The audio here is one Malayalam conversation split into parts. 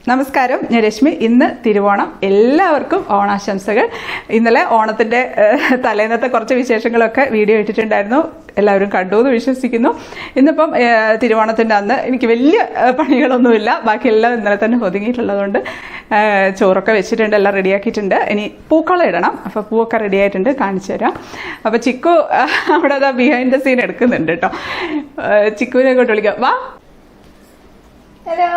നമസ്കാരം, ഞാൻ രശ്മി. ഇന്ന് തിരുവോണം. എല്ലാവർക്കും ഓണാശംസകൾ. ഇന്നലെ ഓണത്തിന്റെ തലേന്നത്തെ കുറച്ച് വിശേഷങ്ങളൊക്കെ വീഡിയോ ഇട്ടിട്ടുണ്ടായിരുന്നു, എല്ലാവരും കണ്ടു എന്ന് വിശ്വസിക്കുന്നു. ഇന്നിപ്പം തിരുവോണത്തിന്റെ അന്ന് എനിക്ക് വലിയ പണികളൊന്നുമില്ല, ബാക്കിയെല്ലാം ഇന്നലെ തന്നെ ഒതുങ്ങിയിട്ടുള്ളതുകൊണ്ട് ചോറൊക്കെ വെച്ചിട്ടുണ്ട്, എല്ലാം റെഡിയാക്കിയിട്ടുണ്ട്. ഇനി പൂക്കളം ഇടണം. അപ്പോൾ പൂവൊക്കെ റെഡി ആയിട്ടുണ്ട്, കാണിച്ചു തരാം. അപ്പോൾ ചിക്കു അവിടെ അതാ ബിഹൈൻഡ് ദ സീൻ എടുക്കുന്നുണ്ട് കേട്ടോ. ചിക്കുവിനെ കൊണ്ട് വിളിക്കാം, വാ. ഹലോ.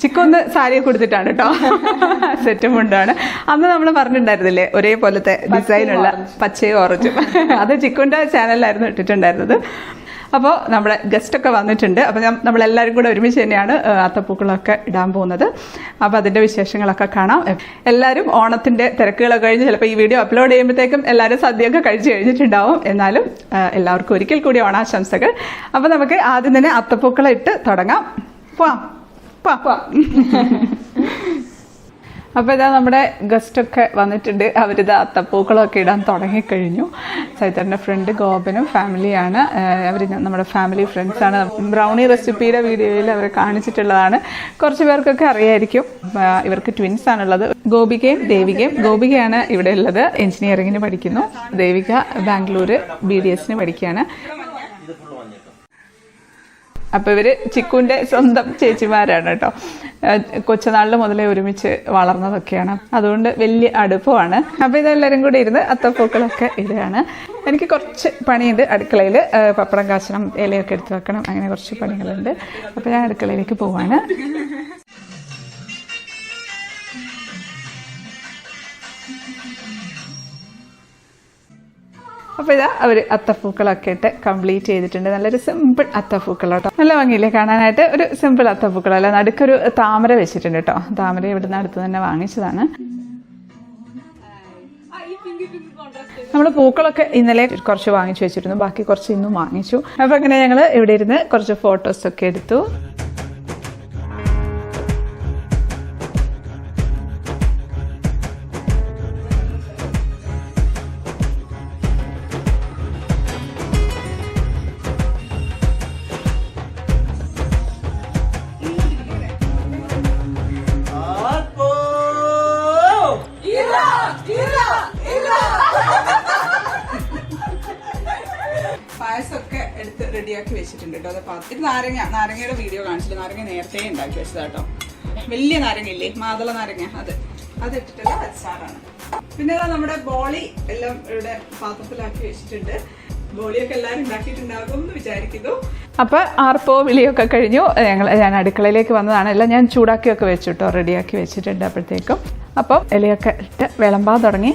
ചിക്കു ഒന്ന് സാരിയെ കൊടുത്തിട്ടാണ് കേട്ടോ, സെറ്റും കൊണ്ടാണ്. അന്ന് നമ്മൾ പറഞ്ഞിട്ടുണ്ടായിരുന്നില്ലേ ഒരേപോലത്തെ ഡിസൈനുള്ള പച്ചയും ഓറഞ്ചും, അത് ചിക്കുവിന്റെ ചാനലിലായിരുന്നു ഇട്ടിട്ടുണ്ടായിരുന്നത്. അപ്പോൾ നമ്മുടെ ഗസ്റ്റൊക്കെ വന്നിട്ടുണ്ട്. അപ്പോൾ നമ്മളെല്ലാവരും കൂടെ ഒരുമിച്ച് തന്നെയാണ് അത്തപ്പൂക്കളൊക്കെ ഇടാൻ പോകുന്നത്. അപ്പോൾ അതിൻ്റെ വിശേഷങ്ങളൊക്കെ കാണാം. എല്ലാവരും ഓണത്തിൻ്റെ തിരക്കുകളൊക്കെ കഴിഞ്ഞ് ചിലപ്പോൾ ഈ വീഡിയോ അപ്ലോഡ് ചെയ്യുമ്പോഴത്തേക്കും എല്ലാവരും സദ്യയൊക്കെ കഴിച്ച് കഴിഞ്ഞിട്ടുണ്ടാവും. എന്നാലും എല്ലാവർക്കും ഒരിക്കൽ കൂടി ഓണാശംസകൾ. അപ്പോൾ നമുക്ക് ആദ്യം തന്നെ അത്തപ്പൂക്കളം ഇട്ട് തുടങ്ങാം. പോവാം. അപ്പോൾ ഇതാ നമ്മുടെ ഗസ്റ്റൊക്കെ വന്നിട്ടുണ്ട്. അവരിത് അത്തപ്പൂക്കളൊക്കെ ഇടാൻ തുടങ്ങിക്കഴിഞ്ഞു. സൈതറിൻ്റെ ഫ്രണ്ട് ഗോപനും ഫാമിലിയാണ്. അവർ നമ്മുടെ ഫാമിലി ഫ്രണ്ട്സാണ്. ബ്രൗണി റെസിപ്പിയുടെ വീഡിയോയിൽ അവർ കാണിച്ചിട്ടുള്ളതാണ്. കുറച്ച് പേർക്കൊക്കെ അറിയായിരിക്കും. ഇവർക്ക് ട്വിൻസ് ആണുള്ളത്, ഗോപികയും ദേവികയും. ഗോപികയാണ് ഇവിടെ ഉള്ളത്, എഞ്ചിനീയറിങ്ങിന് പഠിക്കുന്നു. ദേവിക ബാംഗ്ലൂർ BDSന് പഠിക്കുകയാണ്. അപ്പോൾ ഇവർ ചിക്കുവിൻ്റെ സ്വന്തം ചേച്ചിമാരാണ് കേട്ടോ. കൊച്ചുനാളിൽ മുതലേ ഒരുമിച്ച് വളർന്നതൊക്കെയാണ്, അതുകൊണ്ട് വലിയ അടുപ്പമാണ്. അപ്പോൾ ഇതെല്ലാവരും കൂടി ഇരുന്ന് അത്തപ്പൂക്കളൊക്കെ ഇടുകയാണ്. എനിക്ക് കുറച്ച് പണിയുണ്ട് അടുക്കളയിൽ. പപ്പടം കാച്ചണം, ഇലയൊക്കെ എടുത്ത് വെക്കണം, അങ്ങനെ കുറച്ച് പണികളുണ്ട്. അപ്പോൾ ഞാൻ അടുക്കളയിലേക്ക് പോവാണ്. അപ്പോൾ ഇതാ അവർ അത്തപ്പൂക്കളൊക്കെ ഇട്ട് കംപ്ലീറ്റ് ചെയ്തിട്ടുണ്ട്. നല്ലൊരു സിമ്പിൾ അത്തപ്പൂക്കൾ കേട്ടോ, നല്ല ഭംഗിയില്ലേ കാണാനായിട്ട്. ഒരു സിമ്പിൾ അത്തപ്പൂക്കളല്ല, നടുക്കൊരു താമര വെച്ചിട്ടുണ്ട് കേട്ടോ. താമര ഇവിടുന്ന് അടുത്ത് തന്നെ വാങ്ങിച്ചതാണ്. നമ്മൾ പൂക്കളൊക്കെ ഇന്നലെ കുറച്ച് വാങ്ങിച്ചു വെച്ചിരുന്നു, ബാക്കി കുറച്ച് ഇന്നും വാങ്ങിച്ചു. അപ്പോൾ അങ്ങനെ ഞങ്ങൾ ഇവിടെ ഇരുന്ന് കുറച്ച് ഫോട്ടോസൊക്കെ എടുത്തു. പായസമൊക്കെ എടുത്ത് റെഡിയാക്കി വെച്ചിട്ടുണ്ട് കേട്ടോ. അത് ഇത് നാരങ്ങയുടെ വീഡിയോ കാണിച്ചില്ല. നാരങ്ങ നേരത്തെ ഉണ്ടാക്കി വെച്ചതാട്ടോ. വലിയ നാരങ്ങ ഇല്ലേ, മാതള നാരങ്ങ, അത് ഇട്ടിട്ടുള്ള അച്ചാറാണ്. പിന്നെ നമ്മുടെ ബോളി എല്ലാം ഇവിടെ പാത്രത്തിലാക്കി വെച്ചിട്ടുണ്ട്. ബോളിയൊക്കെ എല്ലാവരും ഉണ്ടാക്കിയിട്ടുണ്ടാകും എന്ന് വിചാരിക്കുന്നു. അപ്പൊ ആർപ്പോ വിളിയൊക്കെ കഴിഞ്ഞു. ഞാൻ അടുക്കളയിലേക്ക് വന്നതാണ്. എല്ലാം ഞാൻ ചൂടാക്കിയൊക്കെ വെച്ചു കേട്ടോ, റെഡിയാക്കി വെച്ചിട്ടുണ്ട്. അപ്പോഴത്തേക്കും അപ്പം ഇലയൊക്കെ ഇട്ട് വിളമ്പാൻ തുടങ്ങി.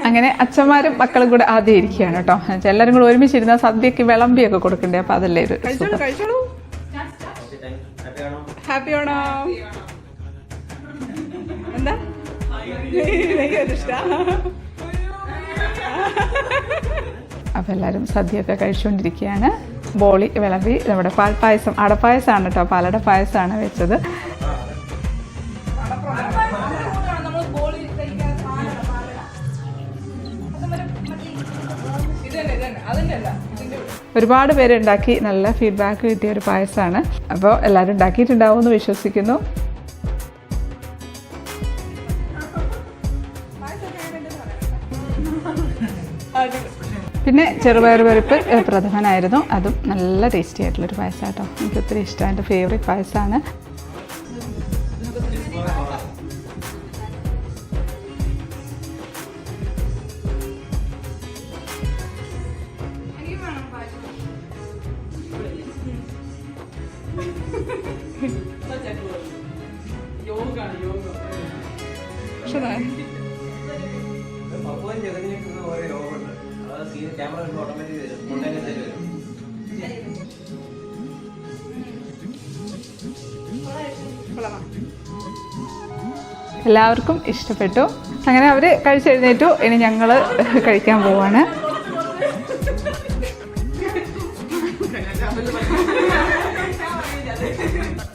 അങ്ങനെ അച്ഛന്മാരും മക്കളും കൂടെ ആദ്യം ഇരിക്കുകയാണ് കേട്ടോ. എല്ലാവരും കൂടെ ഒരുമിച്ചിരുന്ന സദ്യക്ക് വിളമ്പിയൊക്കെ കൊടുക്കണ്ടേ, അപ്പൊ അതല്ലേ ഒരു ഹാപ്പി ഓണം. എന്താ അപ്പൊ എല്ലാരും സദ്യയൊക്കെ കഴിച്ചുകൊണ്ടിരിക്കുകയാണ്. ബോളി വിളമ്പി. നമ്മുടെ പാൽപ്പായസം, അടപ്പായസമാണ് കേട്ടോ, പാലട പായസമാണ് വെച്ചത്. ഒരുപാട് പേരുണ്ടാക്കി നല്ല ഫീഡ്ബാക്ക് കിട്ടിയ ഒരു പായസമാണ്. അപ്പോൾ എല്ലാവരും ഉണ്ടാക്കിയിട്ടുണ്ടാവുമെന്ന് വിശ്വസിക്കുന്നു. പിന്നെ ചെറുപയർ പരിപ്പ് പ്രഥമനായിരുന്നു. അതും നല്ല ടേസ്റ്റി ആയിട്ടുള്ളൊരു പായസം കേട്ടോ. എനിക്ക് ഒത്തിരി ഇഷ്ടമാണ്, എൻ്റെ ഫേവറേറ്റ് പായസമാണ്. എല്ലാവർക്കും ഇഷ്ടപ്പെട്ടു. അങ്ങനെ അവർ കഴിച്ചെഴുന്നേറ്റു. ഇനി ഞങ്ങൾ കഴിക്കാൻ പോവാണ്.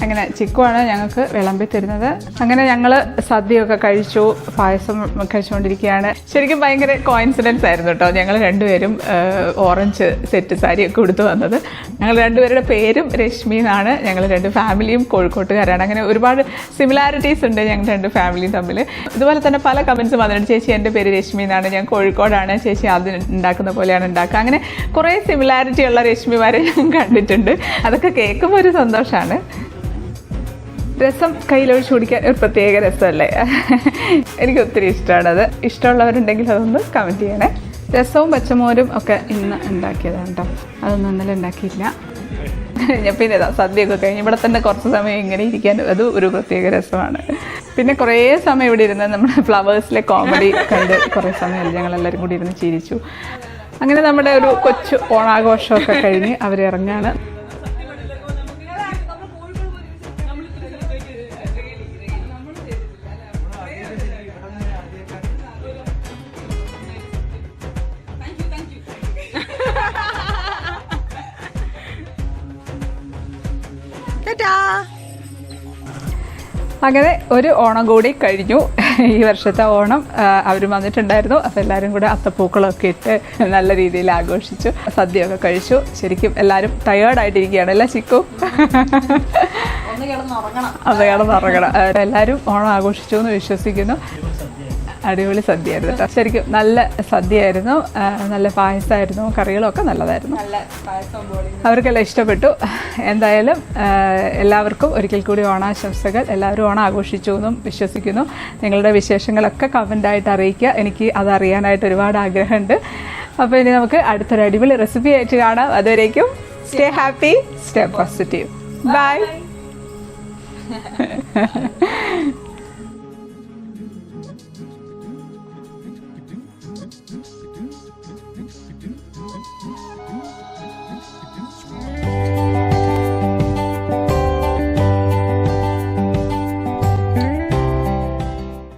അങ്ങനെ ചിക്കുവാണ് ഞങ്ങൾക്ക് വിളമ്പി തരുന്നത്. അങ്ങനെ ഞങ്ങൾ സദ്യയൊക്കെ കഴിച്ചു, പായസം കഴിച്ചുകൊണ്ടിരിക്കുകയാണ്. ശരിക്കും ഭയങ്കര കോയിൻസിഡൻസ് ആയിരുന്നു കേട്ടോ. ഞങ്ങൾ രണ്ടുപേരും ഓറഞ്ച് സെറ്റ് സാരിയൊക്കെ കൊടുത്തു വന്നത്. ഞങ്ങൾ രണ്ടുപേരുടെ പേരും രശ്മി എന്നാണ്. ഞങ്ങൾ രണ്ട് ഫാമിലിയും കോഴിക്കോട്ടുകാരാണ്. അങ്ങനെ ഒരുപാട് സിമിലാരിറ്റീസ് ഉണ്ട് ഞങ്ങൾ രണ്ട് ഫാമിലിയും തമ്മിൽ. ഇതുപോലെ തന്നെ പല കമൻസും വന്നിട്ടുണ്ട്. ചേച്ചി എൻ്റെ പേര് രശ്മി എന്നാണ്, ഞാൻ കോഴിക്കോടാണ്, ചേച്ചി അത് ഉണ്ടാക്കുന്ന പോലെയാണ് ഉണ്ടാക്കുക. അങ്ങനെ കുറേ സിമിലാരിറ്റി ഉള്ള രശ്മിമാരെ ഞാൻ കണ്ടിട്ടുണ്ട്. അതൊക്കെ കേൾക്കുമ്പോൾ ഒരു സന്തോഷമാണ്. രസം കയ്യിലൊഴിച്ച് കുടിക്കാൻ ഒരു പ്രത്യേക രസമല്ലേ? എനിക്ക് ഒത്തിരി ഇഷ്ടമാണത്. ഇഷ്ടമുള്ളവരുണ്ടെങ്കിൽ അതൊന്ന് കമൻറ്റ് ചെയ്യണേ. രസവും പച്ചമോരും ഒക്കെ ഇന്ന് ഉണ്ടാക്കിയതാണ് കേട്ടോ. അതൊന്നും ഇന്നലെ ഉണ്ടാക്കിയില്ല. പിന്നെ സദ്യയൊക്കെ കഴിഞ്ഞ് ഇവിടെ തന്നെ കുറച്ച് സമയം ഇങ്ങനെ ഇരിക്കാൻ അത് ഒരു പ്രത്യേക രസമാണ്. പിന്നെ കുറേ സമയം ഇവിടെ ഇരുന്ന് നമ്മുടെ ഫ്ലവേഴ്സിലെ കോമഡി കണ്ട് കുറേ സമയം ഞങ്ങളെല്ലാവരും കൂടി ഇരുന്ന് ചിരിച്ചു. അങ്ങനെ നമ്മുടെ ഒരു കൊച്ചു ഓണാഘോഷമൊക്കെ കഴിഞ്ഞ് അവരിറങ്ങാണ്. അങ്ങനെ ഒരു ഓണം കൂടി കഴിഞ്ഞു. ഈ വർഷത്തെ ഓണം അവർ വന്നിട്ടുണ്ടായിരുന്നു. അപ്പോൾ എല്ലാവരും കൂടെ അത്തപ്പൂക്കളമൊക്കെ ഇട്ട് നല്ല രീതിയിൽ ആഘോഷിച്ചു, സദ്യയൊക്കെ കഴിച്ചു. ശരിക്കും എല്ലാവരും ടയേർഡായിട്ടിരിക്കുകയാണ് അല്ലേ ചിക്കു? അത് കിടന്നുറങ്ങണം. എല്ലാവരും ഓണം ആഘോഷിച്ചു എന്ന് വിശ്വസിക്കുന്നു. അടിപൊളി സദ്യയായിരുന്നു കേട്ടോ. ശരിക്കും നല്ല സദ്യയായിരുന്നു. നല്ല പായസമായിരുന്നു, കറികളൊക്കെ നല്ലതായിരുന്നു. അവർക്കെല്ലാം ഇഷ്ടപ്പെട്ടു. എന്തായാലും എല്ലാവർക്കും ഒരിക്കൽ കൂടി ഓണാശംസകൾ. എല്ലാവരും ഓണം ആഘോഷിച്ചു എന്നും വിശ്വസിക്കുന്നു. നിങ്ങളുടെ വിശേഷങ്ങളൊക്കെ കമൻ്റായിട്ട് അറിയിക്കുക. എനിക്ക് അതറിയാനായിട്ട് ഒരുപാട് ആഗ്രഹമുണ്ട്. അപ്പോൾ ഇനി നമുക്ക് അടുത്തൊരു അടിപൊളി റെസിപ്പി ആയിട്ട് കാണാം. അതുവരേക്കും stay happy, stay positive. By.